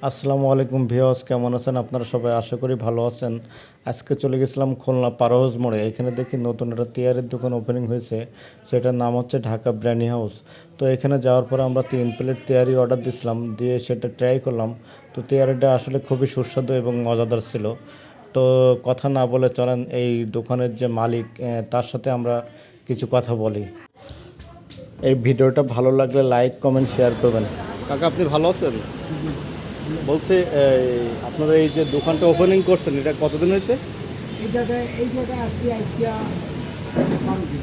আসসালামু আলাইকুম ভিউয়ার্স, কেমন আছেন আপনারা সবাই? আশা করি ভালো আছেন। আজকে চলে গেছিলাম খুলনা পারহাউস মোড়ে। এখানে দেখি নতুন একটা তেয়ারির দোকান ওপেনিং হয়েছে, সেটার নাম হচ্ছে ঢাকা বিরিয়ানি হাউস। তো এখানে যাওয়ার পরে আমরা 3 প্লেট তেয়ারি অর্ডার দিয়েছিলাম, দিয়ে সেটা ট্রাই করলাম। তো তেয়ারিটা আসলে খুবই সুস্বাদু এবং মজাদার ছিল। তো কথা না বলে চলেন এই দোকানের যে মালিক তার সাথে আমরা কিছু কথা বলি। এই ভিডিওটা ভালো লাগলে লাইক কমেন্ট শেয়ার করবেন। কাকা, আপনি ভালো আছেন? বলছি আপনারা এই যে দোকানটা ওপেনিং করছেন, এটা কতদিন হয়েছে? এই জায়গায় আসছি আজকে 12 দিন।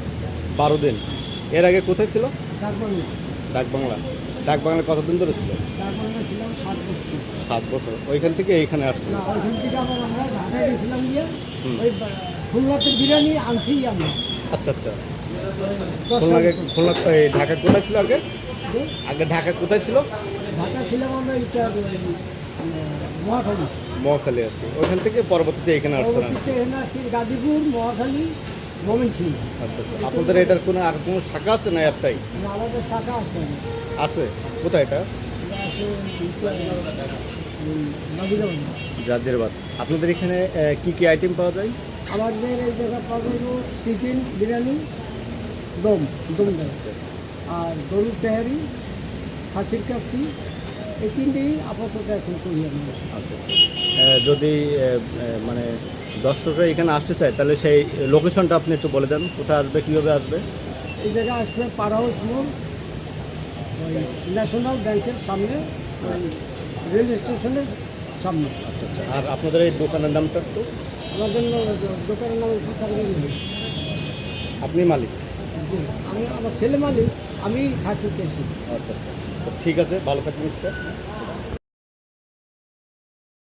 12 দিন। এর আগে কোথায় ছিল? ডাকবাংলা। ডাকবাংলা। ডাকবাংলা কতদিন ধরে ছিল? ডাকবাংলা ছিলাম 7 বছর। 7 বছর। ওইখান থেকে এইখানে আসছেন? না, ওইখান থেকে আমরা ঢাকায় গেছিলাম গিয়ে ওই খুলনাতে বিরিয়ানি আনছি আমরা। আচ্ছা আচ্ছা। দশ খুলনা সাল তো। খুলনা ঢাকা কোথায় ছিল আগে? যে আগে ঢাকা কোথায় ছিল? ঢাকা ছিলাম আমরা এটা মহাখালী। মহাখালী আর কি। ওইখান থেকে পরবর্তীতে এখানে আসছেন? পরবর্তীতে এখানে আসছি গাজীপুর, মহাখালী, ময়মনসিংহ। আচ্ছা আচ্ছা। আপনাদের এটার কোনো আর কোনো শাখা আছে না একটাই? আমাদের শাখা আছে। আছে। কোথায় এটা? এটা আছে নাজিরাবাদ। জাজিরাবাদ। আপনাদের এখানে কি কি আইটেম পাওয়া যায়? আমাদের এই জায়গা পাওয়া যাবে চিকেন বিরিয়ানি, দম দেয়, আর গরুর তেহারি, খাসির কাচ্চি, এই তিনটেই আপাতত এখন করি আমি। আচ্ছা। যদি মানে দর্শকরা এখানে আসতে চায়, তাহলে সেই লোকেশনটা আপনি একটু বলে দেন, কোথায় আসবে, কীভাবে আসবে? এই জায়গায় আসবে পারহাউস মোড়, ওই ন্যাশনাল ব্যাংকের সামনে, ওই রেল স্টেশনের সামনে। আচ্ছা আচ্ছা। আর আপনাদের এই দোকানের নামটা একটু? আমাদের দোকানের নাম হচ্ছে। আপনি মালিক? আমি আমার ছেলে মালিক, আমি থাকি পেয়েছি। আচ্ছা আচ্ছা। তো ঠিক আছে, ভালো থাকবেন স্যার।